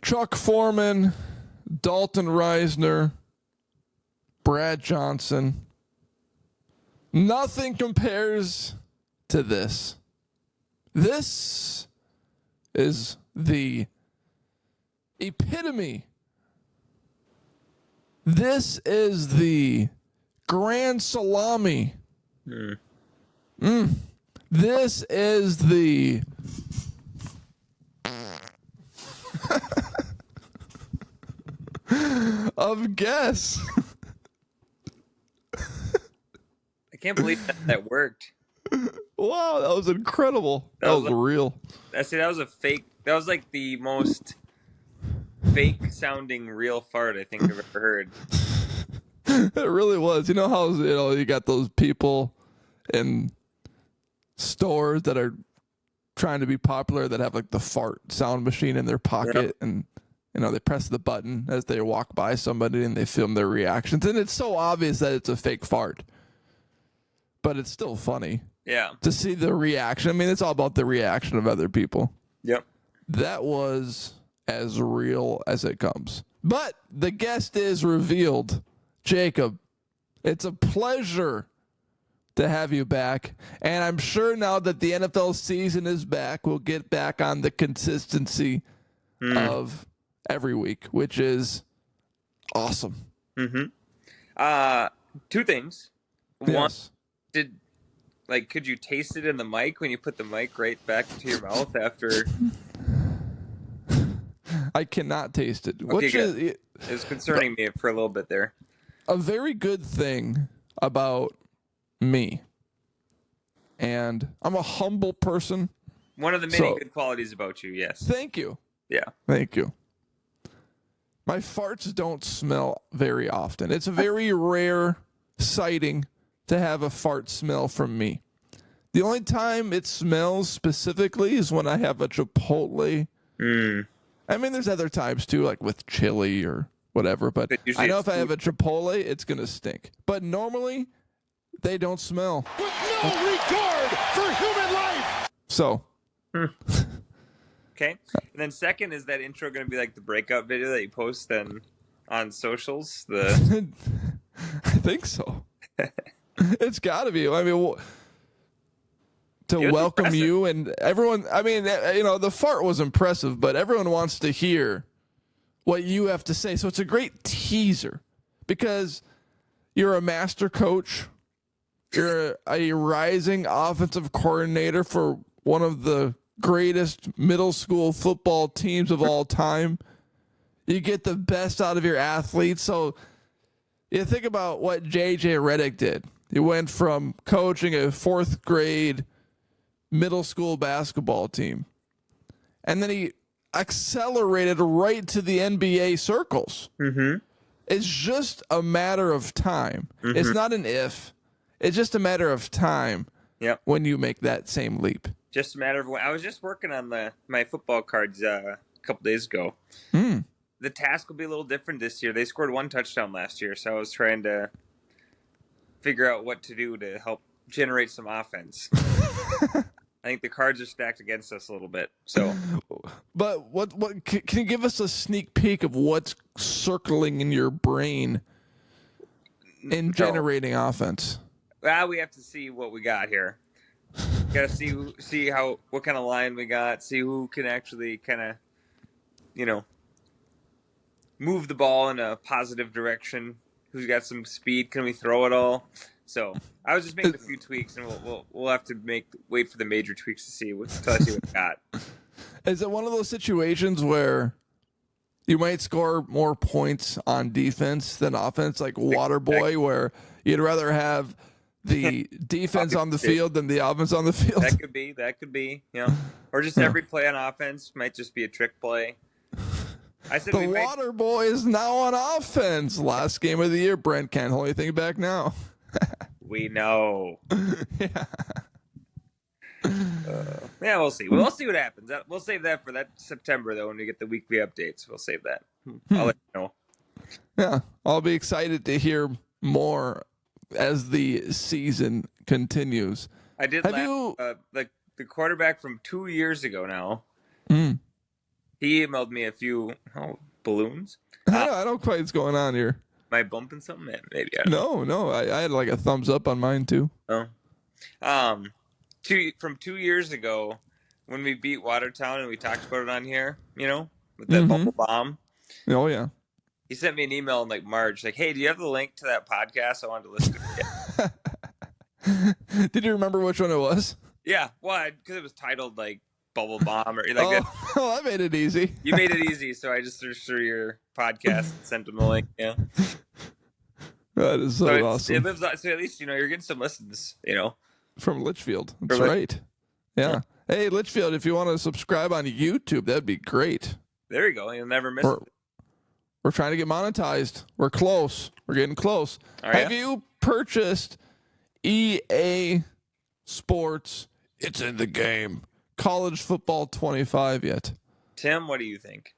Chuck Foreman, Dalton Reisner, Brad Johnson. Nothing compares to this. This is the epitome. This is the grand salami. This is the of guess. I can't believe that worked. Wow, that was incredible. That was real. That was a fake. That was like the most fake sounding real fart I think I've ever heard. It really was. You know how you got those people in stores that are trying to be popular that have like the fart sound machine in their pocket, and they press the button as they walk by somebody and they film their reactions, and it's so obvious that it's a fake fart, but it's still funny. Yeah. To see the reaction. I mean, it's all about the reaction of other people. Yep. That was as real as it comes. But the guest is revealed. Jacob, it's a pleasure to have you back. And I'm sure now that the NFL season is back, we'll get back on the consistency of every week, which is awesome. Mm-hmm. Two things. Yes. One, could you taste it in the mic when you put the mic right back to your mouth after? I cannot taste it. Okay, Which is it was concerning me for a little bit there. A very good thing about me, and I'm a humble person. One of the many good qualities about you, yes. Thank you. Yeah. Thank you. My farts don't smell very often. It's a very rare sighting to have a fart smell from me. The only time it smells specifically is when I have a Chipotle. I mean, there's other times too, like with chili or whatever, but I know if I have a Chipotle, it's going to stink. But normally, they don't smell. With no regard for human life! So. Okay. And then second, is that intro going to be like the breakout video that you post on socials? I think so. It's got to be. I mean, to welcome impressive. You and everyone. I mean, the fart was impressive, but everyone wants to hear what you have to say. So it's a great teaser because you're a master coach. You're a rising offensive coordinator for one of the greatest middle school football teams of all time. You get the best out of your athletes. So you think about what J.J. Redick did. He went from coaching a fourth grade middle school basketball team, and then he accelerated right to the NBA circles. Mm-hmm. It's just a matter of time. Mm-hmm. It's not an if. It's just a matter of time. Yep. When you make that same leap. Just a matter of when. I was just working on my football cards a couple days ago. The task will be a little different this year. They scored one touchdown last year, so I was trying to figure out what to do to help generate some offense. I think the cards are stacked against us a little bit. So, but what can you give us a sneak peek of what's circling in your brain in generating offense? Well, we have to see what we got here. Got to see what kind of line we got. See who can actually kind of, move the ball in a positive direction. Who's got some speed? Can we throw it all? So I was just making a few tweaks, and we'll have to wait for the major tweaks to see what we got. Is it one of those situations where you might score more points on defense than offense, like Waterboy, where you'd rather have the defense on the field than the offense on the field? That could be. Or just every play on offense might just be a trick play. I said the Water Boy is now on offense. Last game of the year. Brent can't hold anything back now. We know. Yeah. Yeah, we'll see. We'll see what happens. We'll save that for that September, though, when we get the weekly updates. We'll save that. I'll let you know. Yeah, I'll be excited to hear more as the season continues. I did laugh. The quarterback from 2 years ago now He emailed me a few balloons. I don't quite what's going on here. Am I bumping something? Maybe, I don't No. I had like a thumbs up on mine too. know. Oh. From 2 years ago when we beat Watertown and we talked about it on here, with that bubble bomb. Oh yeah. He sent me an email in like March, like, "Hey, do you have the link to that podcast? I wanted to listen to it." Did you remember which one it was? Yeah, well, because it was titled like Bubble Bomb or like that. Oh, that made it easy. You made it easy, so I just searched through your podcast and sent him the link. Yeah, that is so awesome. It lives on, so at least you're getting some listens. From Litchfield. That's right. Yeah. Hey, Litchfield, if you want to subscribe on YouTube, that'd be great. There you go. You'll never miss it. We're trying to get monetized. We're close. We're getting close. Have you purchased EA Sports? It's in the game. College Football 25 yet? Tim, what do you think?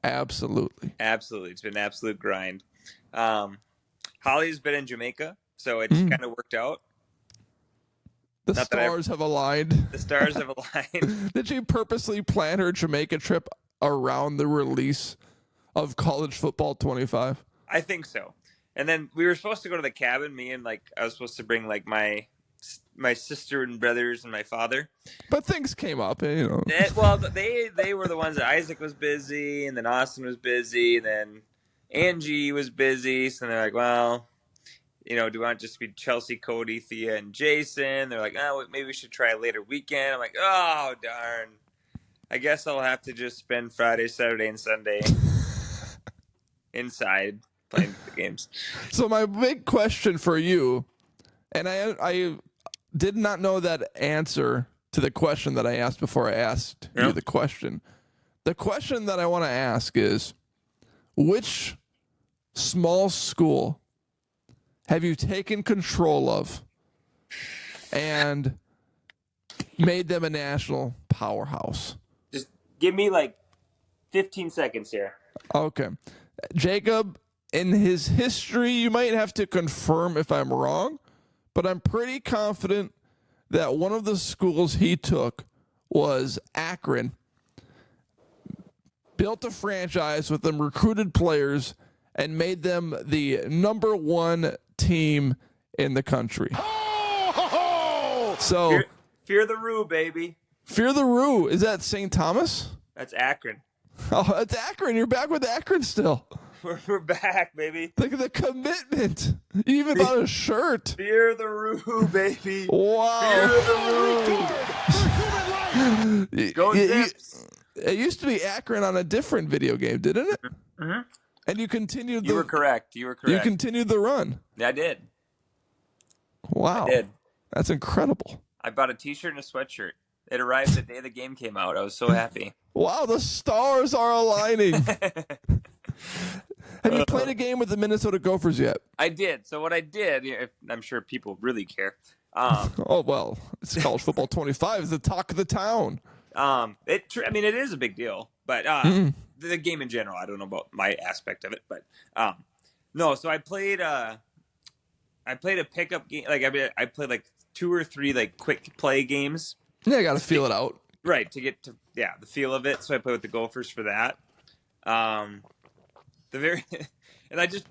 Absolutely. Absolutely. It's been an absolute grind. Holly's been in Jamaica, so it's kind of worked out. The stars have aligned. The stars have aligned. Did she purposely plan her Jamaica trip around the release of College Football 25? I think so. And then we were supposed to go to the cabin, me and I was supposed to bring like my sister and brothers and my father. But things came up, Well, they were the ones that Isaac was busy, and then Austin was busy, and then Angie was busy. So they're like, well, do we want to just be Chelsea, Cody, Thea, and Jason? They're like, maybe we should try a later weekend. I'm like, oh, darn. I guess I'll have to just spend Friday, Saturday, and Sunday inside playing the games. So my big question for you, and I did not know that answer to the question that I asked before I asked you the question. The question that I want to ask is, which small school have you taken control of and made them a national powerhouse? Just give me like 15 seconds here. Okay. Jacob, in his history, you might have to confirm if I'm wrong, but I'm pretty confident that one of the schools he took was Akron. Built a franchise with them, recruited players, and made them the #1 team in the country. So Fear the Roo, baby. Fear the Roo. Is that St. Thomas? That's Akron. Oh, it's Akron. You're back with Akron still. We're back, baby. Look at the commitment. You even bought a shirt. Fear the Roo, baby. Wow. Fear the Roo. Go Zips. It used to be Akron on a different video game, didn't it? Mm-hmm. And you continued. You were correct. You continued the run. Yeah, I did. Wow. I did. That's incredible. I bought a T-shirt and a sweatshirt. It arrived the day the game came out. I was so happy. Wow, the stars are aligning. Have you played a game with the Minnesota Gophers yet? I did. So what I did, I'm sure people really care. Oh, well, it's College Football 25 is the talk of the town. It is a big deal, but the game in general, I don't know about my aspect of it, but no. So I played a pickup game. I played like 2 or 3 like quick play games. Yeah, I got to feel it out. Right, to get to the feel of it. So I played with the Gophers for that. And I just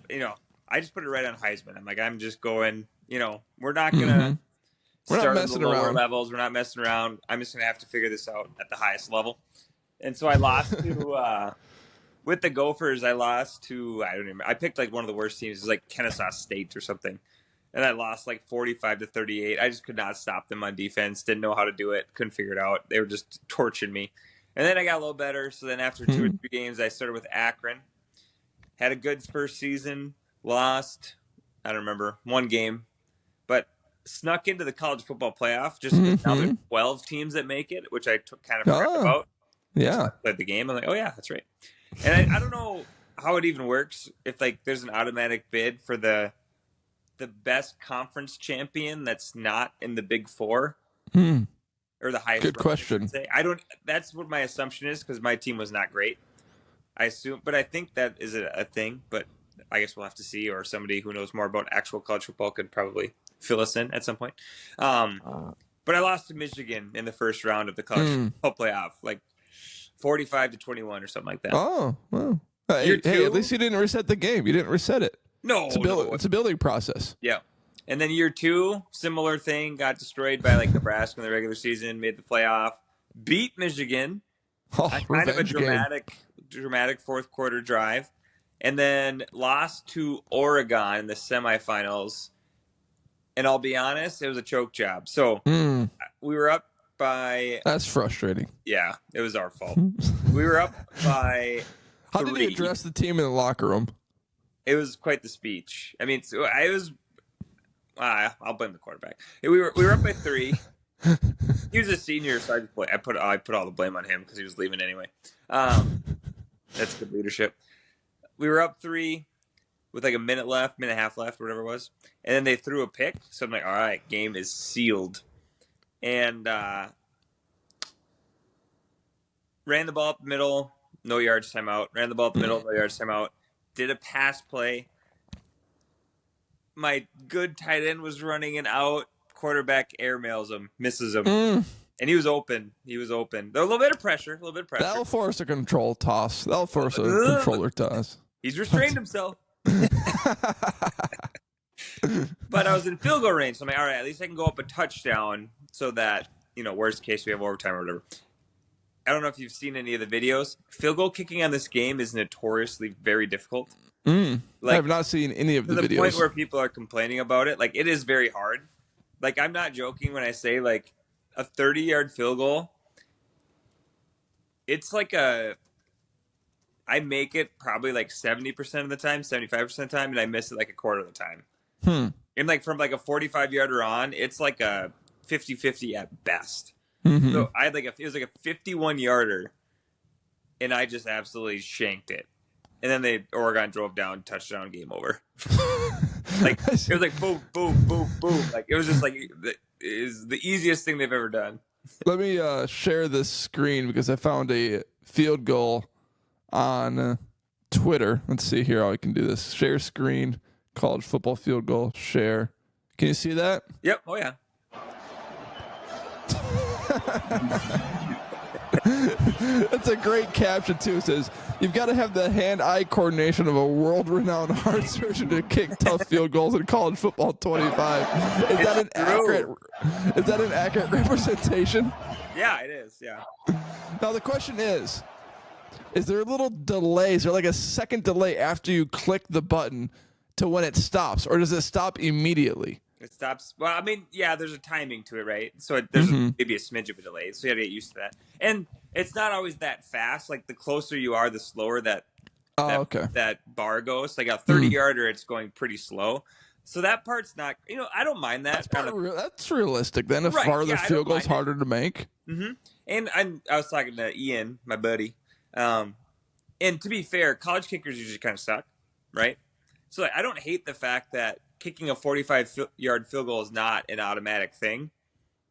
put it right on Heisman. I'm like, I'm just going. We're not gonna. We're not messing around. Levels. We're not messing around. I'm just gonna have to figure this out at the highest level. And so I lost to with the Gophers. I lost to I don't remember. I picked like one of the worst teams. It was like Kennesaw State or something, and I lost like 45-38. I just could not stop them on defense. Didn't know how to do it. Couldn't figure it out. They were just torching me. And then I got a little better. So then after 2 or 3 games, I started with Akron. Had a good first season. Lost. I don't remember 1 game, but snuck into the college football playoff. Just now there's 12 teams that make it, which I kind of forgot about. Yeah, played the game. I'm like, oh yeah, that's right. And I don't know how it even works. If like there's an automatic bid for the best conference champion that's not in the Big Four or the highest. Good question. I don't. That's what my assumption is because my team was not great. I assume, but I think that is a thing. But I guess we'll have to see, or somebody who knows more about actual college football could probably fill us in at some point. But I lost to Michigan in the first round of the college football playoff, like 45-21 or something like that. Oh, well. Year Hey, two- at least you didn't reset the game. You didn't reset it. No, It's a building process. Yeah. And then year 2, similar thing, got destroyed by like Nebraska in the regular season, made the playoff, beat Michigan. Oh, Kind of a revenge game. dramatic fourth quarter drive, and then lost to Oregon in the semifinals. And I'll be honest, it was a choke job. So we were up by. That's frustrating. Yeah, it was our fault. We were up by. How did you address the team in the locker room? It was quite the speech. I mean, I was. I'll blame the quarterback. We were up by 3. He was a senior, so I put all the blame on him because he was leaving anyway. That's good leadership. We were up 3 with like a minute and a half left, whatever it was, and then they threw a pick. So I'm like, all right, game is sealed, and ran the ball up the middle, no yards, timeout. Ran the ball up the middle, no yards, timeout. Did a pass play. My good tight end was running an out. Quarterback airmails him, misses him, and he was open. There was a little bit of pressure. That'll force a control toss. That'll force a controller toss. He's restrained himself. But I was in field goal range, so I'm like, all right, at least I can go up a touchdown so that, worst case, we have overtime or whatever. I don't know if you've seen any of the videos. Field goal kicking on this game is notoriously very difficult. I have not seen any of the videos. To the point where people are complaining about it. Like, it is very hard. Like, I'm not joking when I say, like, a 30-yard field goal, it's like I make it probably like 70% of the time, 75% of the time, and I miss it like a quarter of the time. And, like, from, like, a 45-yarder on, it's like a 50-50 at best. So I had, it was like a 51-yarder, and I just absolutely shanked it. And then Oregon drove down, touchdown, game over. Like, it was like boom, boom, boom, boom. Like, it was just like it is the easiest thing they've ever done. Let me share this screen because I found a field goal on Twitter. Let's see here how I can do this. Share screen, college football field goal, share. Can you see that? Yep. Oh, yeah. That's a great caption, too. It says, you've got to have the hand-eye coordination of a world-renowned heart surgeon to kick tough field goals in college football 25. Is that an accurate representation? Yeah, it is. Yeah. Now, the question is there a little delay? Is there like a second delay after you click the button to when it stops? Or does it stop immediately? It stops. Well, I mean, yeah, there's a timing to it, right? So there's maybe a smidge of a delay. So you got to get used to that. And it's not always that fast. Like, the closer you are, the slower that bar goes. Like a 30-yarder, it's going pretty slow. So that part's not, I don't mind that. That's realistic. Then a farther field goal's harder to make. And I was talking to Ian, my buddy. And to be fair, college kickers usually kind of suck, right? So I don't hate the fact that kicking a 45-yard field goal is not an automatic thing.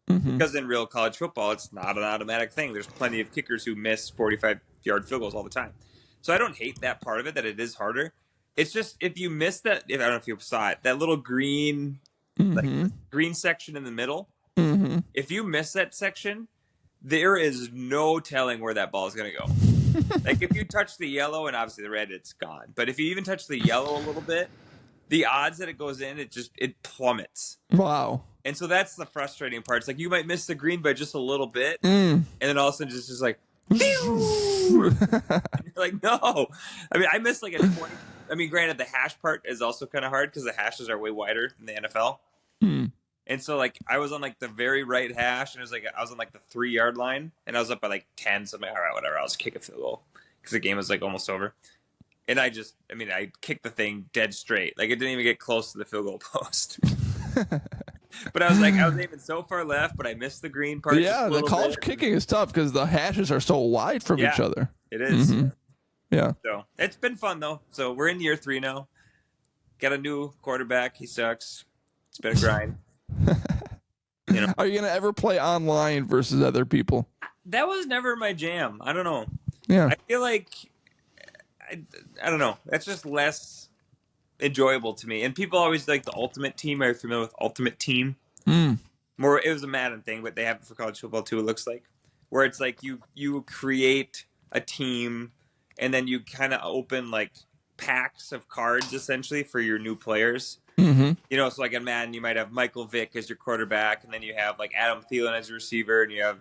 Because in real college football, it's not an automatic thing. There's plenty of kickers who miss 45-yard field goals all the time. So I don't hate that part of it, that it is harder. It's just, if you miss that, I don't know if you saw it, that little green green section in the middle, if you miss that section, there is no telling where that ball is going to go. Like, if you touch the yellow, and obviously the red, it's gone. But if you even touch the yellow a little bit, the odds that it goes in, it plummets. Wow. And so that's the frustrating part. It's like, you might miss the green by just a little bit, and then all of a sudden just like, and you're like, no. I mean, I missed like a 20. I mean, granted, the hash part is also kind of hard because the hashes are way wider than the NFL. And so, like, I was on like the very right hash, and it was like I was on like the 3-yard line, and I was up by like 10. So I'm like, all right, whatever, I'll just kick a field goal because the game was like almost over. And I kicked the thing dead straight. Like, it didn't even get close to the field goal post. But I was aiming so far left, but I missed the green part. Yeah, the college kicking is tough because the hashes are so wide from each other. It is. Yeah. So it's been fun, though. So we're in year 3 now. Got a new quarterback. He sucks. It's been a grind. Are you going to ever play online versus other people? That was never my jam. I don't know. Yeah. I feel like, I don't know. That's just less enjoyable to me. And people always like the Ultimate Team. Are you familiar with Ultimate Team? More, it was a Madden thing, but they have it for college football too, it looks like. Where it's like you create a team, and then you kind of open like packs of cards essentially for your new players. Mm-hmm. You know, so like in Madden, you might have Michael Vick as your quarterback, and then you have like Adam Thielen as your receiver, and you have,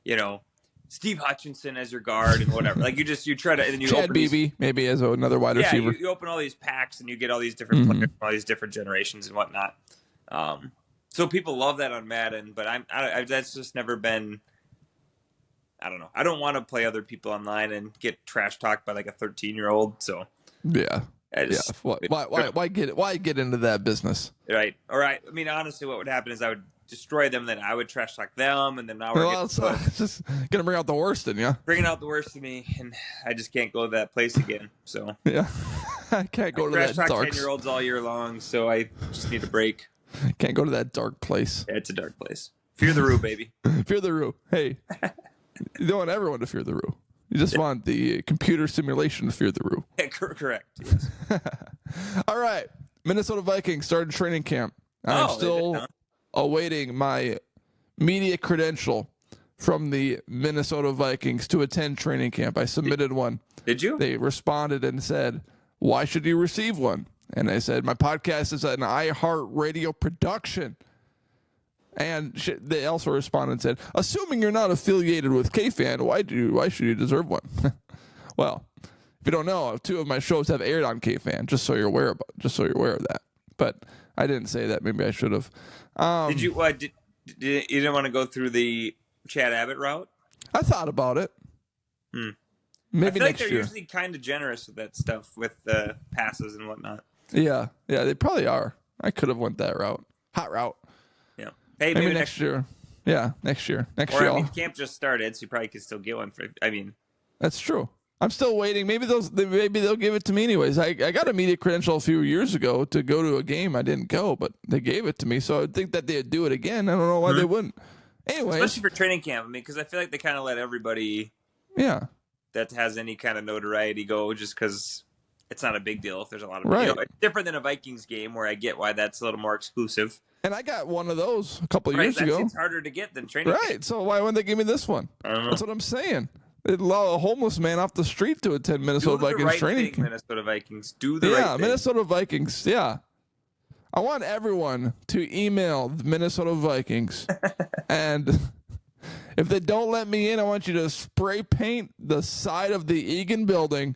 you know, Steve Hutchinson as your guard and whatever. Like you try to, and then you Chad open Beebe maybe as another wide receiver. you open all these packs and you get all these different players, all these different generations and whatnot. So people love that on Madden, but I that's just never been. I don't know. I don't want to play other people online and get trash talked by like a 13-year-old. So yeah. Why get into that business? Right. All right. I mean, honestly, what would happen is I would destroy them, then I would trash talk them, and then now we're just gonna bring out the worst in you. Bringing out the worst in me, and I just can't go to that place again. So yeah, I can't go to that dark. Trash talk 10-year-olds all year long, so I just need a break. Can't go to that dark place. Yeah, it's a dark place. Fear the Roo, baby. Fear the Roo. Hey, you don't want everyone to fear the Roo. You just want the computer simulation to fear the Roo. Yeah, correct. Yes. All right. Minnesota Vikings started training camp. I'm still awaiting my media credential from the Minnesota Vikings to attend training camp. I submitted one. Did you? They responded and said, "Why should you receive one?" And I said, "My podcast is an iHeartRadio production." And they also responded and said, "Assuming you're not affiliated with KFan, why should you deserve one?" Well, if you don't know, 2 of my shows have aired on KFan, just so you're aware of that. But I didn't say that. Maybe I should have. Did you? You didn't want to go through the Chad Abbott route? I thought about it. Maybe I feel next like they're year. usually kind of generous with that stuff, with the passes and whatnot. Yeah, they probably are. I could have went that route. Hot route. Yeah. Hey, maybe next year. Yeah, next year. Or, I mean, camp just started, so you probably could still get one for. I mean, that's true. I'm still waiting. Maybe they'll give it to me anyways. I got a media credential a few years ago to go to a game. I didn't go, but they gave it to me, so I would think that they'd do it again. I don't know why they wouldn't. Anyways, especially for training camp. I mean, because I feel like they kind of let everybody. Yeah. That has any kind of notoriety go, just because it's not a big deal if there's a lot of. Right. You know, it's different than a Vikings game where I get why that's a little more exclusive. And I got one of those a couple of years ago. It's harder to get than training camp. Right. So why wouldn't they give me this one? I don't know. That's what I'm saying. They'd allow a homeless man off the street to attend Minnesota Vikings training camp. Minnesota Vikings do the right thing. Minnesota Vikings. Yeah. I want everyone to email the Minnesota Vikings, and if they don't let me in, I want you to spray paint the side of the Egan building.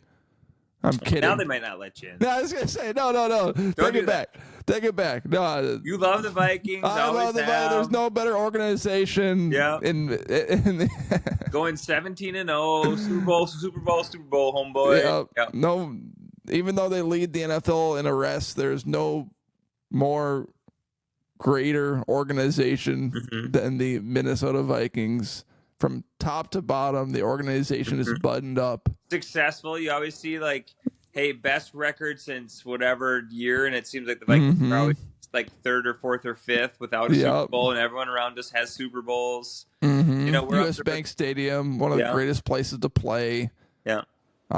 I'm kidding. Now they might not let you in. No, I was gonna say no. Take it back. Take it back. No, you love the Vikings. I love the Vikings. There's no better organization. Yeah. In going 17-0, Super Bowl, homeboy. Yeah. No, even though they lead the NFL in arrests, there's no more greater organization than the Minnesota Vikings. From top to bottom, the organization is buttoned up. Successful. You always see like, hey, best record since whatever year, and it seems like the Vikings are always like 3rd or 4th or 5th without a Super Bowl, and everyone around us has Super Bowls. You know, we're US Bank Stadium, one of the greatest places to play. Yeah.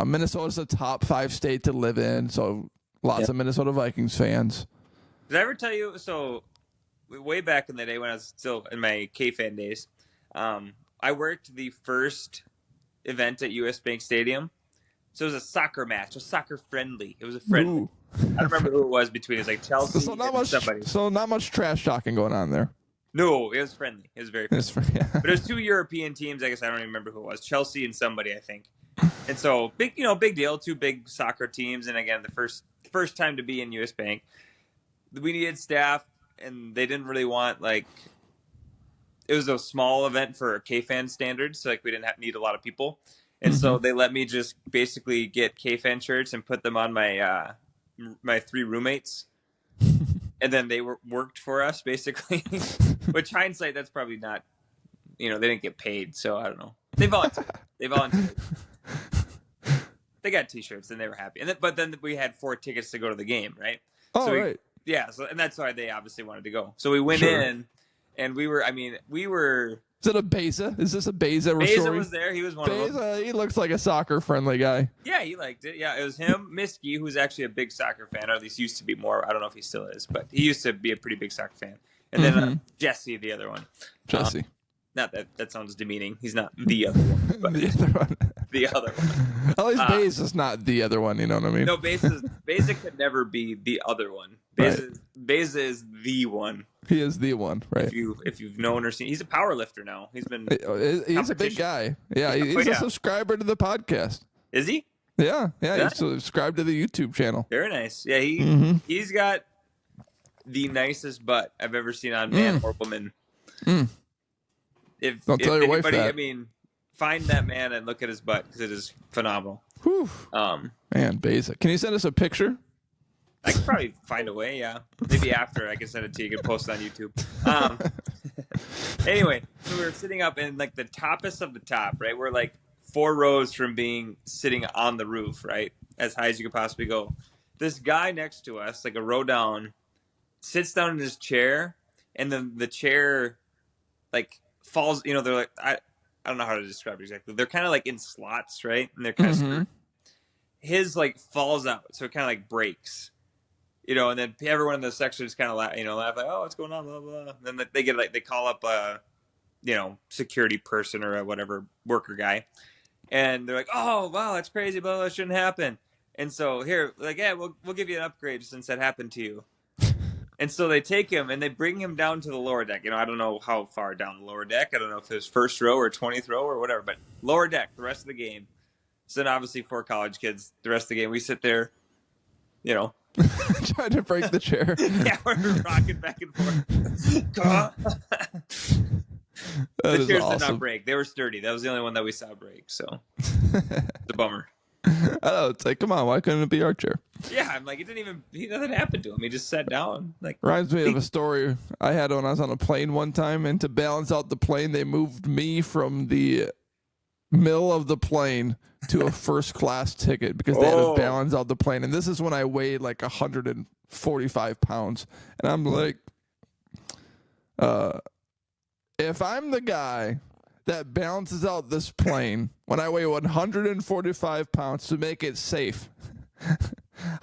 Minnesota's a top 5 state to live in, so lots of Minnesota Vikings fans. Did I ever tell you? So, way back in the day when I was still in my K-fan days, I worked the first event at US Bank Stadium. So it was a soccer match, a soccer friendly. It was a friendly. Ooh. I don't remember who it was between. It was like Chelsea and somebody. So not much trash talking going on there. No, it was friendly. It was very friendly. But it was 2 European teams. I guess I don't even remember who it was. Chelsea and somebody, I think. And so big deal. 2 big soccer teams. And again, the first time to be in US Bank. We needed staff, and they didn't really want like. It was a small event for K-fan standards, so like we didn't need a lot of people, and so they let me just basically get K-fan shirts and put them on my my 3 roommates, and then they worked for us basically. Which hindsight, that's probably not, they didn't get paid, so I don't know. They volunteered. They got T-shirts and they were happy, but then we had 4 tickets to go to the game, right? Oh, right. Yeah, so and that's why they obviously wanted to go. So we went in. And we were. Is it a Beza? Is this a Beza story? Beza was there. He was one of them. He looks like a soccer-friendly guy. Yeah, he liked it. Yeah, it was him, Miski, who's actually a big soccer fan, or at least used to be more. I don't know if he still is, but he used to be a pretty big soccer fan. And then Jesse, the other one. Jesse. Not that sounds demeaning. He's not the other one. But, the other one. the other one. At least Baze is not the other one. You know what I mean? No, Baze could never be the other one. Baze is the one. He is the one, right? If you've known or seen, he's a power lifter now. He's a big guy. Yeah, he's a subscriber to the podcast. Is he? Yeah. He's subscribed to the YouTube channel. Very nice. Yeah, he's got the nicest butt I've ever seen on man or woman. If Don't tell your wife that. I mean, find that man and look at his butt because it is phenomenal. Whew. Man, basic. Can you send us a picture? I could probably find a way, yeah. Maybe after I can send it to you. You can post it on YouTube. Anyway, so we were sitting up in like the toppest of the top, right? We're like 4 rows from being sitting on the roof, right? As high as you could possibly go. This guy next to us, like a row down, sits down in his chair, and then the chair like falls, they're like, I don't know how to describe it exactly. They're kind of like in slots, right? And they're kind of screwed. His like falls out, so it kind of like breaks. And then everyone in the section is kind of laugh like, oh, what's going on, blah, blah. And then they call up a, security person or a whatever worker guy. And they're like, oh, wow, that's crazy, blah, blah, that shouldn't happen. And so here, like, yeah, we'll give you an upgrade since that happened to you. And so they take him and they bring him down to the lower deck. I don't know how far down the lower deck. I don't know if it was first row or 20th row or whatever, but lower deck, the rest of the game. So then obviously 4 college kids, the rest of the game, we sit there, trying to break the chair. Yeah, we're rocking back and forth. The chairs did not break. They were sturdy. That was the only one that we saw break. So it's a bummer. I know. It's like, come on, why couldn't it be our chair? Yeah, I'm like, nothing happened to him. He just sat down. Like, reminds me of a story I had when I was on a plane one time, and to balance out the plane, they moved me from the middle of the plane to a first class ticket because they had to balance out the plane. And this is when I weighed like 145 pounds. And I'm like, if I'm the guy that balances out this plane when I weigh 145 pounds to make it safe,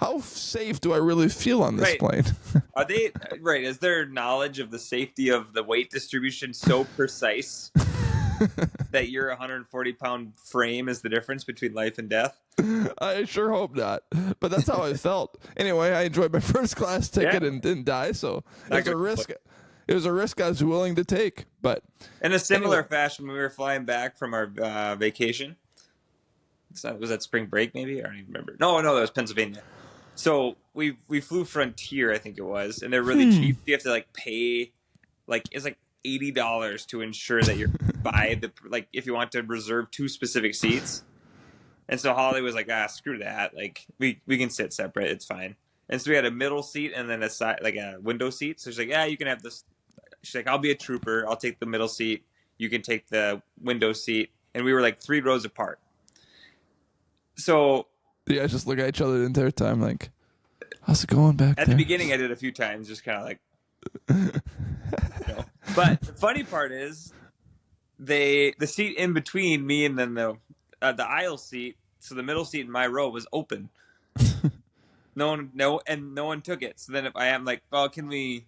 how safe do I really feel on this plane? Are they right? Is their knowledge of the safety of the weight distribution so precise that your 140-pound frame is the difference between life and death? I sure hope not, but that's how I felt. Anyway, I enjoyed my first class ticket and didn't die, so it's a risk. It was a risk I was willing to take. But in a similar fashion, when we were flying back from our vacation, was that spring break? Maybe I don't even remember. No, that was Pennsylvania. So we flew Frontier, I think it was, and they're really cheap. You have to like pay, like it's like $80 to ensure that you're by if you want to reserve 2 specific seats. And so Holly was like, screw that. Like we can sit separate. It's fine. And so we had a middle seat and then a side, like a window seat. So she's like, yeah, you can have this. She's like, I'll be a trooper. I'll take the middle seat. You can take the window seat. And we were like 3 rows apart. So you guys just look at each other the entire time like, how's it going back there? At the beginning, I did a few times, just kind of like, But the funny part is, the seat in between me and then the aisle seat, so the middle seat in my row was open. No one took it. So then if I am like, well, can we?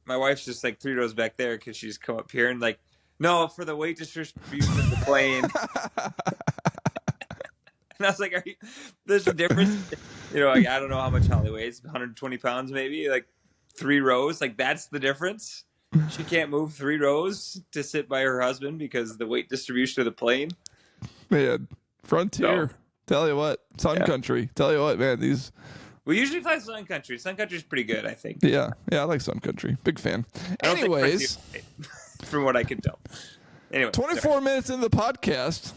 My wife's just like 3 rows back there because she's come up here and like, no, for the weight distribution of the plane. And I was like, there's a difference. Like, I don't know how much Holly weighs, 120 pounds maybe, like 3 rows. Like that's the difference. She can't move 3 rows to sit by her husband because of the weight distribution of the plane. Man, Frontier. No. Tell you what, Sun Country. Tell you what, man, these. We usually fly Sun Country. Sun Country's pretty good, I think. Yeah, I like Sun Country. Big fan. Anyways, from what I can tell. Anyway, 24 minutes into the podcast,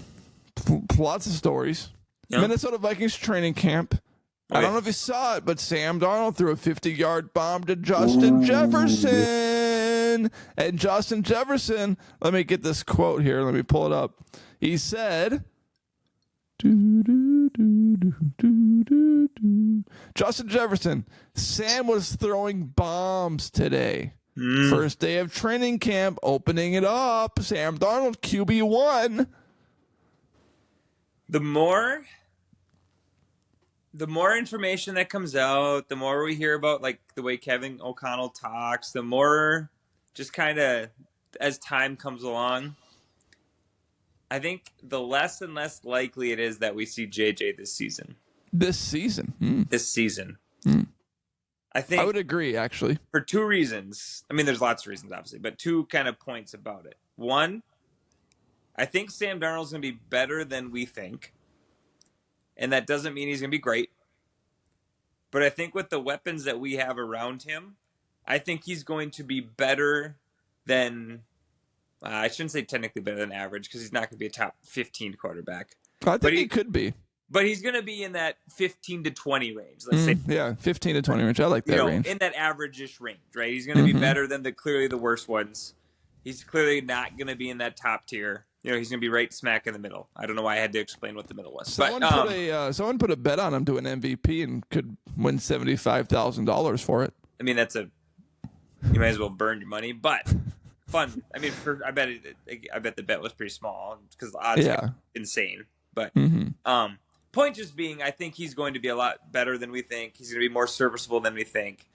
lots of stories. Yep. Minnesota Vikings training camp. I don't know if you saw it, but Sam Darnold threw a 50-yard bomb to Justin Jefferson. And Justin Jefferson, let me get this quote here. Let me pull it up. He said, Justin Jefferson, Sam was throwing bombs today. First day of training camp, opening it up. Sam Darnold, QB1. The more information that comes out, the more we hear about like the way Kevin O'Connell talks, the more just kind of as time comes along, I think the less and less likely it is that we see JJ this season. This season. This season. I I think would agree, actually. for two reasons. I mean, there's lots of reasons, obviously, but two kind of points about it. One, I think Sam Darnold's going to be better than we think. And that doesn't mean he's going to be great. But I think with the weapons that we have around him, I think he's going to be better than, I shouldn't say technically better than average because he's not going to be a top 15 quarterback. I think he could be. But he's going to be in that 15 to 20 range. Let's say. Yeah, 15 to 20 range. I like that range. In that average-ish range, right? He's going to be better than clearly the worst ones. He's clearly not going to be in that top tier. He's going to be right smack in the middle. I don't know why I had to explain what the middle was. Someone put a bet on him to an MVP and could win $75,000 for it. I mean, you might as well burn your money, but fun. I mean, I bet the bet was pretty small because the odds are insane. But point just being, I think he's going to be a lot better than we think. He's going to be more serviceable than we think.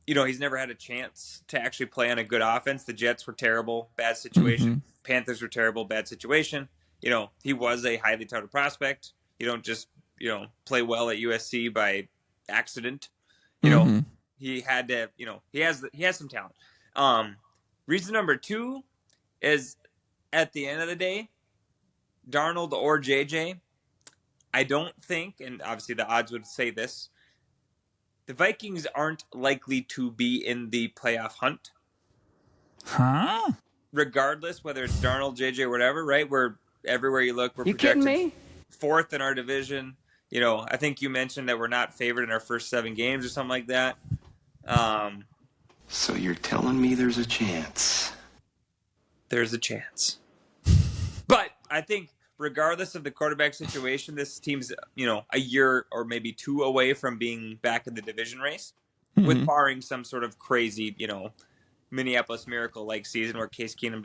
He's never had a chance to actually play on a good offense. The Jets were terrible, bad situation. Panthers were terrible, bad situation. He was a highly touted prospect. You don't just, play well at USC by accident. He had to, he has some talent. Reason number two is at the end of the day, Darnold or JJ, I don't think, and obviously the odds would say this, the Vikings aren't likely to be in the playoff hunt. Huh? Regardless, whether it's Darnold, JJ, or whatever, right? Everywhere you look, we're projected fourth in our division. I think you mentioned that we're not favored in our first 7 games or something like that. So you're telling me there's a chance? There's a chance. But I think regardless of the quarterback situation, this team's, a year or maybe 2 away from being back in the division race, with barring some sort of crazy, Minneapolis Miracle-like season where Case Keenum,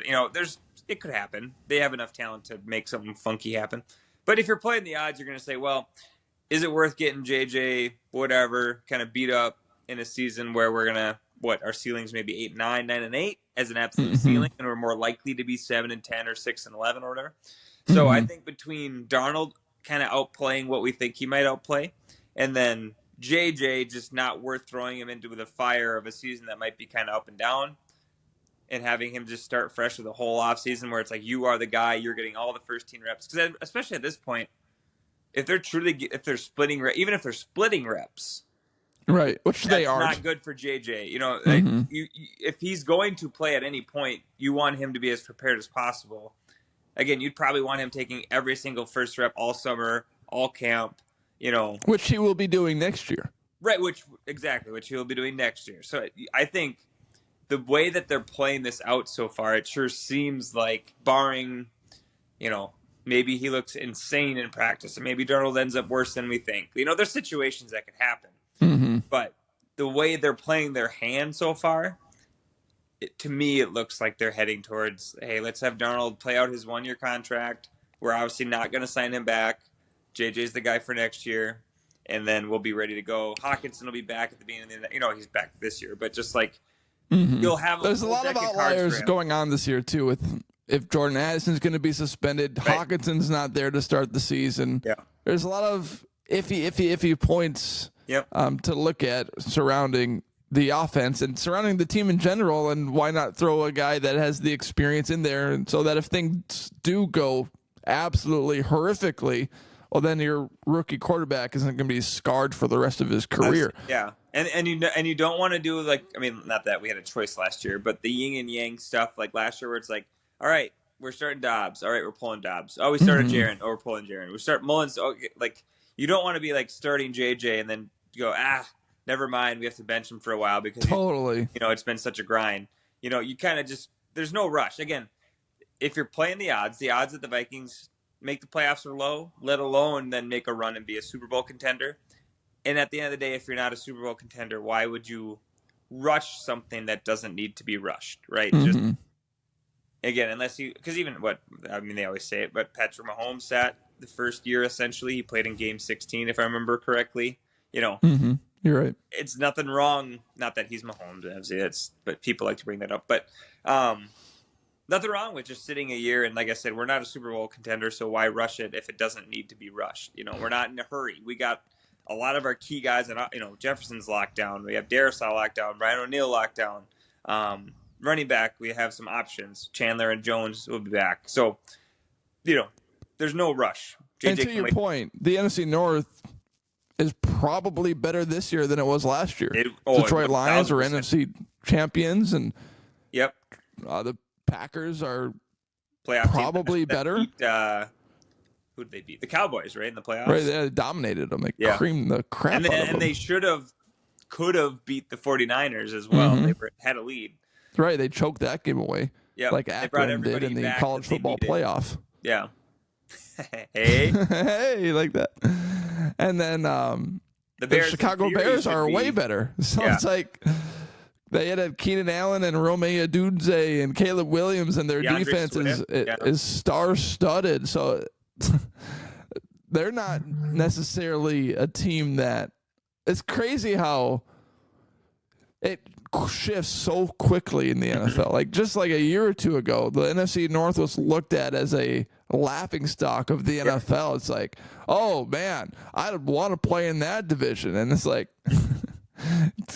it could happen. They have enough talent to make something funky happen. But if you're playing the odds, you're going to say, well, is it worth getting JJ, whatever, kind of beat up in a season where we're going to, our ceiling's maybe 8-9, 9-8 as an absolute ceiling, and we're more likely to be 7-10 or 6-11 or whatever. So I think between Darnold kind of outplaying what we think he might outplay, and then JJ just not worth throwing him into the fire of a season that might be kind of up and down, and having him just start fresh with the whole offseason where it's like you are the guy, you're getting all the first team reps. Because especially at this point, if they're splitting reps, right, which they are, not good for JJ. If he's going to play at any point, you want him to be as prepared as possible. Again, you'd probably want him taking every single first rep all summer, all camp, which he will be doing next year. Right, which he'll be doing next year. So I think the way that they're playing this out so far, it sure seems like, barring, maybe he looks insane in practice, and maybe Darnold ends up worse than we think. There's situations that could happen. But the way they're playing their hand so far, to me, it looks like they're heading towards, hey, let's have Darnold play out his 1-year contract. We're obviously not going to sign him back. JJ's the guy for next year, and then we'll be ready to go. Hawkinson will be back at the beginning of the he's back this year, but just like you'll have there's a lot of outliers going on this year too. With if Jordan Addison's going to be suspended, right. Hawkinson's not there to start the season. Yeah, there's a lot of iffy points to look at surrounding the offense and surrounding the team in general, and why not throw a guy that has the experience in there, and so that if things do go absolutely horrifically, well, then your rookie quarterback isn't going to be scarred for the rest of his career. And you don't want to do not that we had a choice last year, but the yin and yang stuff like last year where it's like, all right, we're starting Dobbs, all right, we're pulling Dobbs. Oh, we started Jaron, oh, we're pulling Jaron. We start Mullins, you don't want to be starting JJ and then go, never mind, we have to bench him for a while because it's been such a grind. You kind of just, there's no rush. Again, if you're playing the odds that the Vikings make the playoffs are low, let alone then make a run and be a Super Bowl contender. And at the end of the day, if you're not a Super Bowl contender, why would you rush something that doesn't need to be rushed, right? Just again, unless because even they always say it, but Patrick Mahomes sat the first year essentially. He played in Game 16, if I remember correctly. You're right. It's nothing wrong. Not that he's Mahomes, obviously. But people like to bring that up. But nothing wrong with just sitting a year. And like I said, we're not a Super Bowl contender, so why rush it if it doesn't need to be rushed? We're not in a hurry. We got a lot of our key guys, and Jefferson's locked down. We have Darisaw locked down. Brian O'Neill locked down. Running back, we have some options. Chandler and Jones will be back. So, there's no rush. And to your point, the NFC North is probably better this year than it was last year. Detroit Lions are NFC champions, and yep, the Packers are playoff probably better. Who did they beat? The Cowboys, right, in the playoffs? Right, they dominated them. They creamed the crap out of them. And they could have beat the 49ers as well. They had a lead. Right, they choked that game away. Yep. Like Akron did in the college football playoff. Yeah. Hey. Hey, like that. And then the Chicago Bears are way better. So it's like they had Keenan Allen and Rome Odunze and Caleb Williams, and their defense is star-studded. So they're not necessarily a team that – it's crazy how it shifts so quickly in the NFL. Like just like a year or two ago, the NFC North was looked at as a laughing stock of the NFL. It's like, oh man, I want to play in that division. And it's like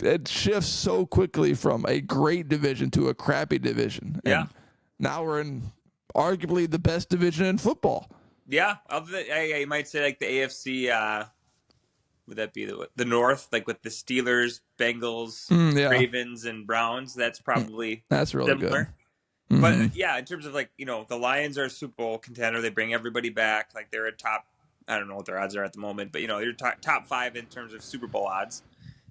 it shifts so quickly from a great division to a crappy division. And now we're in arguably the best division in football. Yeah. You might say like the AFC, would that be the North, like with the Steelers, Bengals, Ravens, and Browns? That's probably really similar. Good. But in terms of the Lions are a Super Bowl contender. They bring everybody back. Like they're a top. I don't know what their odds are at the moment, but they're top 5 in terms of Super Bowl odds.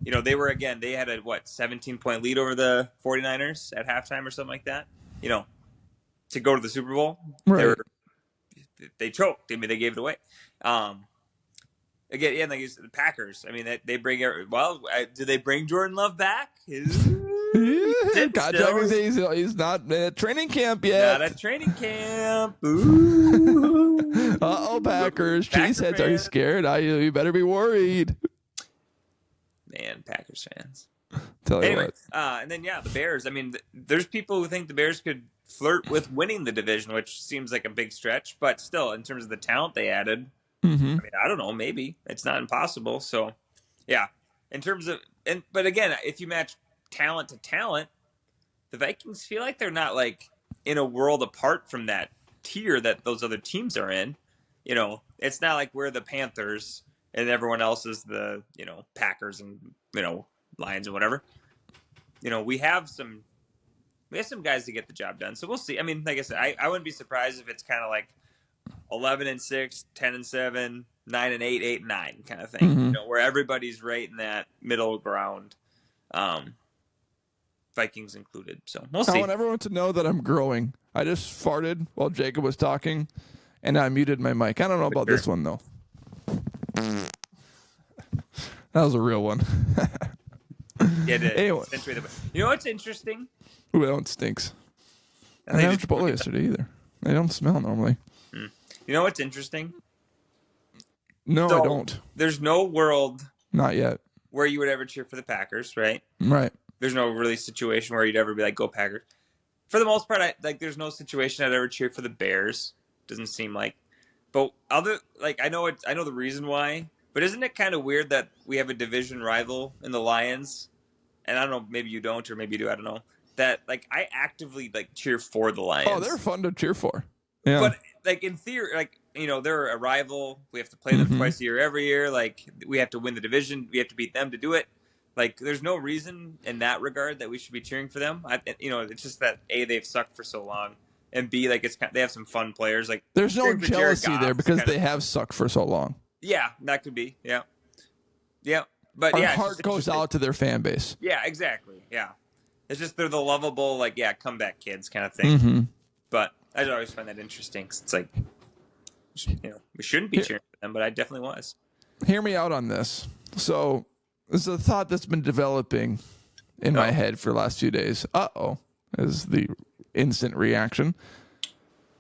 They were they had a 17-point lead over the 49ers at halftime or something like that. To go to the Super Bowl, right. They choked. I mean, they gave it away. Again, like the Packers. I mean, they bring. Do they bring Jordan Love back? God, he's not at training camp yet. Not at training camp. Packers. Cheeseheads, are you scared? You better be worried. Man, Packers fans. Tell you what. And then the Bears. I mean, there's people who think the Bears could flirt with winning the division, which seems like a big stretch, but still, in terms of the talent they added. I mean, I don't know. Maybe it's not impossible. So, in terms of but again, if you match talent to talent, the Vikings feel like they're not like in a world apart from that tier that those other teams are in. It's not like we're the Panthers and everyone else is the Packers and Lions and whatever. We have some guys to get the job done. So we'll see. I mean, like I said, I wouldn't be surprised if it's kind of like 11-6, 10-7, 9-8, 8-9 kind of thing. Where everybody's right in that middle ground, Vikings included. So we'll see. I want everyone to know that I'm growing. I just farted while Jacob was talking, and I muted my mic. I don't know about this one though. That was a real one. Anyway. You know what's interesting? Ooh, that one stinks. I didn't have Chipotle yesterday either. They don't smell normally. You know what's interesting? No, I don't. There's no world. Not yet. Where you would ever cheer for the Packers, right? Right. There's no really situation where you'd ever be like, go Packers. For the most part, there's no situation I'd ever cheer for the Bears. Doesn't seem like. But I know the reason why. But isn't it kind of weird that we have a division rival in the Lions? And I don't know, maybe you don't, or maybe you do. I don't know. That I actively cheer for the Lions. Oh, they're fun to cheer for. Yeah. But in theory, they're a rival. We have to play them twice a year, every year. We have to win the division. We have to beat them to do it. There's no reason in that regard that we should be cheering for them. It's just that A, they've sucked for so long, and B, they have some fun players. There's no jealousy there because they have sucked for so long. Yeah, that could be. Yeah. But our heart goes out to their fan base. Yeah, exactly. Yeah, it's just they're the lovable, comeback kids kind of thing. But I always find that interesting. 'Cause it's we shouldn't be cheering for them, but I definitely was. Hear me out on this. So this is a thought that's been developing in my head for the last few days. Is the instant reaction.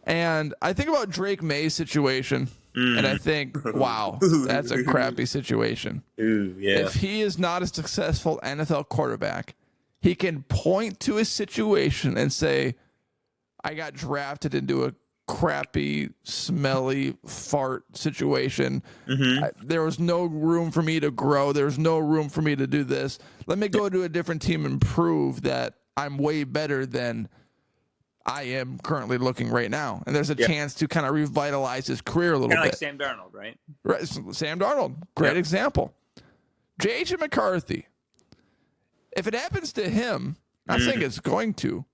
And I think about Drake May's situation, and I think, wow, that's a crappy situation. Ooh, yeah. If he is not a successful NFL quarterback, he can point to a situation and say, I got drafted into a crappy, smelly fart situation. There was no room for me to grow. There was no room for me to do this. Let me go to a different team and prove that I'm way better than I am currently looking right now. And there's a chance to kind of revitalize his career a little bit. Kind of like Sam Darnold, right? Right. Sam Darnold, great example. J.J. McCarthy. If it happens to him, I think it's going to,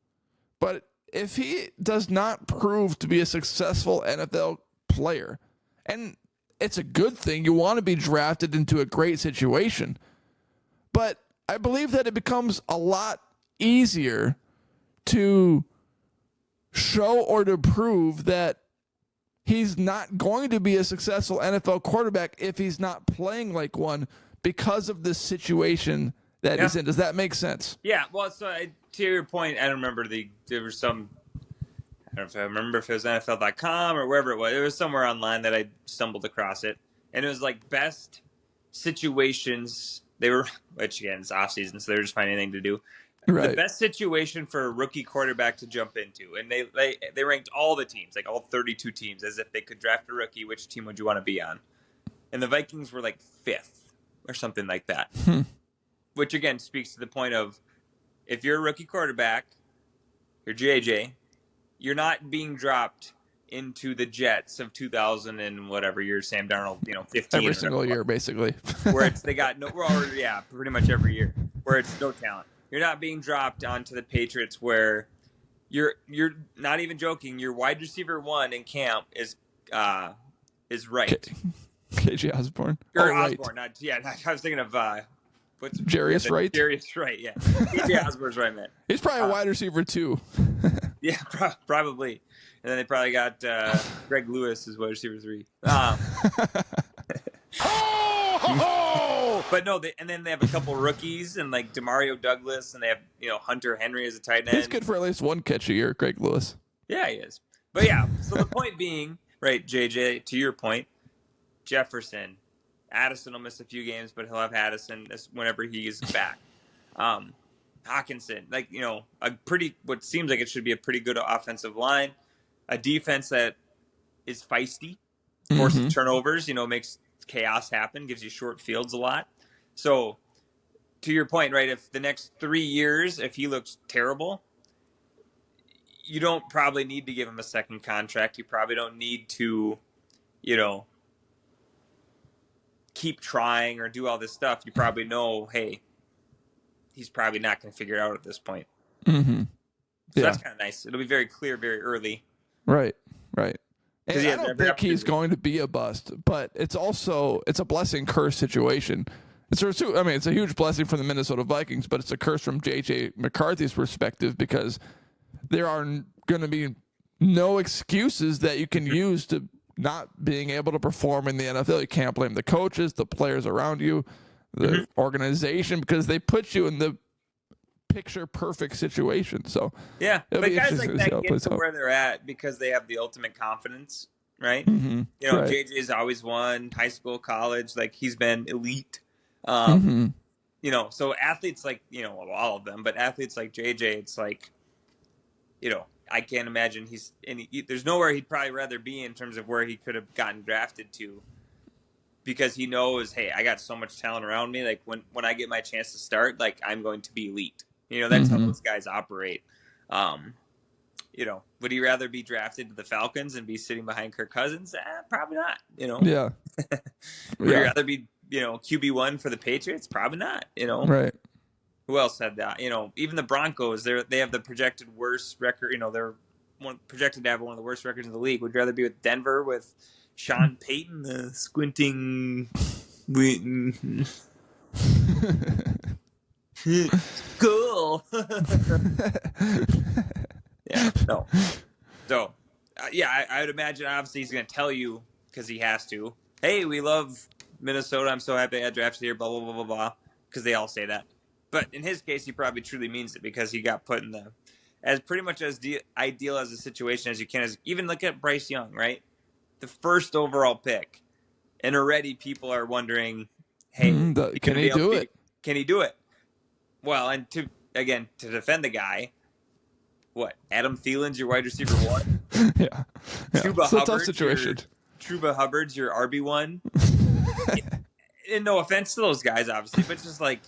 but if he does not prove to be a successful NFL player, and it's a good thing, you want to be drafted into a great situation, but I believe that it becomes a lot easier to show or to prove that he's not going to be a successful NFL quarterback if he's not playing like one because of the situation that he's in. Does that make sense? Yeah. Well, so to your point, I don't remember there was some, I don't know if I remember if it was NFL.com or wherever it was. It was somewhere online that I stumbled across it. And it was like best situations. They were, which again, it's off season, so they were just finding anything to do. Right. The best situation for a rookie quarterback to jump into. And they ranked all the teams, like all 32 teams, as if they could draft a rookie. Which team would you want to be on? And the Vikings were like 5th or something like that. Which again speaks to the point of, if you're a rookie quarterback, you're JJ, you're not being dropped into the Jets of 2000 and whatever year, Sam Darnold, 15 every single year, basically. Where it's they got no, or yeah, pretty much every year, where it's no talent. You're not being dropped onto the Patriots, where you're not even joking. Your wide receiver 1 in camp is right. KJ Osborne. Or Osborne, right. I was thinking of Jarius Wright? Jarius Wright, yeah. KJ Osborne's right, man. He's probably a wide receiver, too. Yeah, probably. And then they probably got Greg Lewis as wide receiver 3. But no, and then they have a couple rookies and like Demario Douglas, and they have Hunter Henry as a tight end. He's good for at least one catch a year, Greg Lewis. Yeah, he is. But yeah, so the point being, right, JJ, to your point, Jefferson, Addison will miss a few games, but he'll have Addison whenever he is back. Hawkinson, what seems like it should be a pretty good offensive line, a defense that is feisty, forces turnovers, makes chaos happen, gives you short fields a lot. So, to your point, right, if the next 3 years, if he looks terrible, you don't probably need to give him a second contract. You probably don't need to, keep trying or do all this stuff. You probably know, hey, he's probably not going to figure it out at this point. So that's kind of nice. It'll be very clear very early. Right. And I don't think he's going to be a bust, but it's a blessing curse situation. It's a huge blessing from the Minnesota Vikings, but it's a curse from J.J. McCarthy's perspective, because there are going to be no excuses that you can use to not being able to perform in the NFL. You can't blame the coaches, the players around you, the organization, because they put you in the picture perfect situation. So yeah, but guys like that get to where they're at because they have the ultimate confidence, right? Right. JJ's always won high school, college, like he's been elite. So athletes like, all of them, but athletes like JJ, it's like, I can't imagine there's nowhere he'd probably rather be in terms of where he could have gotten drafted to, because he knows, hey, I got so much talent around me. Like when I get my chance to start, like I'm going to be elite. That's how those guys operate. Would he rather be drafted to the Falcons and be sitting behind Kirk Cousins? Probably not. Yeah. Would he rather be, QB1 for the Patriots? Probably not. Right. Who else said that? Even the Broncos, they have the projected worst record. They're projected to have one of the worst records in the league. Would you rather be with Denver with Sean Payton, the squinting cool? Yeah, no. So, I would imagine obviously he's going to tell you, because he has to, hey, we love Minnesota. I'm so happy I drafted here, blah, blah, blah, blah, blah, because they all say that. But in his case, he probably truly means it, because he got put in as pretty much as ideal as a situation as you can. Even look at Bryce Young, right? The first overall pick. And already people are wondering, hey, can he do it? Can he do it? Well, and to defend the guy, what? Adam Thielen's your wide receiver 1. Yeah. Chuba It's a tough Hubbard's situation. Chuba Hubbard's your RB1. And no offense to those guys, obviously, but just like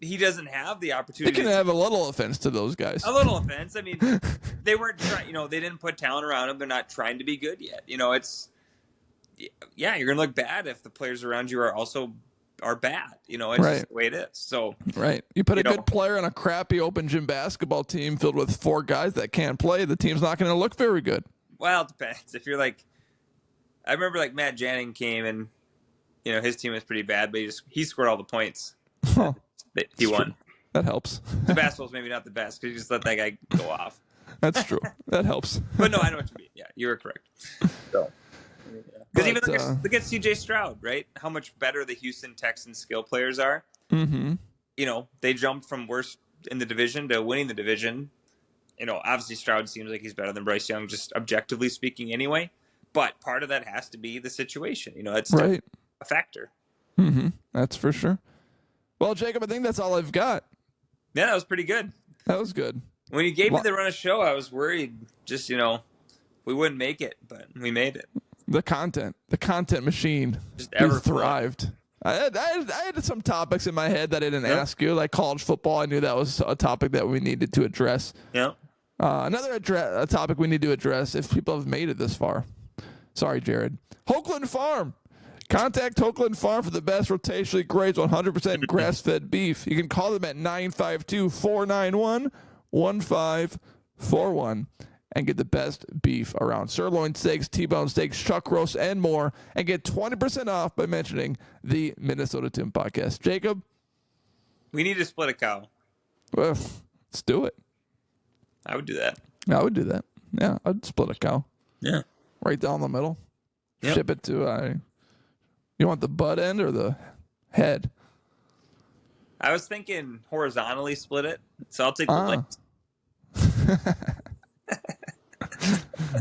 he doesn't have the You opportunity. can have a little offense to those guys. A little offense. I mean, they weren't trying. They didn't put talent around him. They're not trying to be good yet. It's you're gonna look bad if the players around you are bad. It's just the way it is. So right, you put a good player on a crappy open gym basketball team filled with 4 guys that can't play. The team's not going to look very good. Well, it depends. If you're like, I remember like Matt Janning came and his team was pretty bad, but he scored all the points. Oh, he won. True. That helps. The basketball's maybe not the best because you just let that guy go off. That's true. That helps. But no, I know what you mean. Yeah, you were correct. So, because even look at C.J. Stroud, right? How much better the Houston Texans skill players are. Mm-hmm. They jumped from worst in the division to winning the division. Obviously Stroud seems like he's better than Bryce Young, just objectively speaking anyway. But part of that has to be the situation. It's right. A factor. Mm-hmm. That's for sure. Well, Jacob, I think that's all I've got. Yeah, that was pretty good. That was good. When you gave me the run of show, I was worried just, we wouldn't make it, but we made it. The content machine just ever thrived. I had some topics in my head that I didn't ask you, like college football. I knew that was a topic that we needed to address. Yeah. Another topic we need to address if people have made it this far. Sorry, Jared. Hoagland Farm. Contact Hoagland Farm for the best rotationally grazed 100% grass-fed beef. You can call them at 952-491-1541 and get the best beef around. Sirloin steaks, T-bone steaks, chuck roasts, and more. And get 20% off by mentioning the Minnesota Tim Podcast. Jacob? We need to split a cow. Well, let's do it. I would do that. I would do that. Yeah, I'd split a cow. Yeah. Right down the middle. Yep. Ship it to... you want the butt end or the head? I was thinking horizontally split it, so I'll take the legs.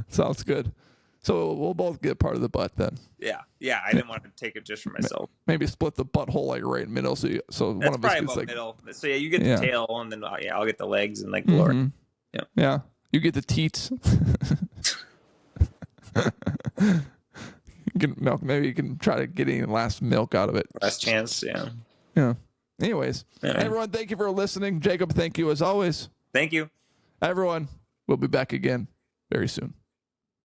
Sounds good. So we'll both get part of the butt then. Yeah, I didn't want to take it just for myself. Maybe split the butthole like right in the middle, so one of us gets like middle. So you get the tail, and then I'll get the legs and like the lower. Yeah, you get the teats. You can milk. Maybe you can try to get any last milk out of it. Last chance. Yeah. Yeah. Anyways, everyone, thank you for listening. Jacob, thank you as always. Thank you. Everyone, we'll be back again very soon.